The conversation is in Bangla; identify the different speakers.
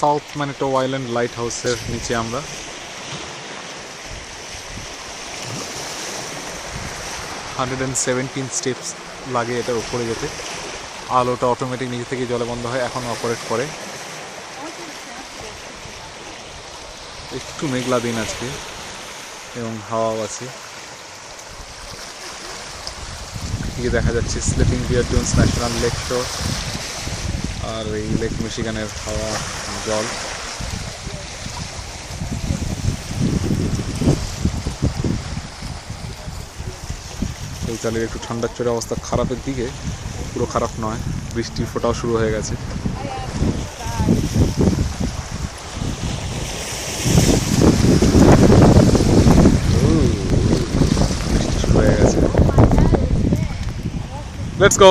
Speaker 1: সাউথ ম্যানিটো আইল্যান্ড লাইট হাউসের নিচে আমরা। স্টেপস লাগে এটার উপরে যেতে। আলোটা অটোমেটিক নিজে থেকে জলে বন্ধ হয়, এখন অপারেট করে। একটু মেঘলা দিন আজকে এবং হাওয়াও আছে। এদিকে দেখা যাচ্ছে স্লিপিং বিয়ার ডুনস ন্যাশনাল লেক শোর আর এই লেক মিশিগানের হাওয়া জল। শৌচালয়ের একটু ঠান্ডার চড়ে অবস্থা খারাপের দিকে, পুরো খারাপ নয়, বৃষ্টির ফোঁটাও শুরু হয়ে গেছে। বৃষ্টি শুরু হয়ে গেছে। Let's go.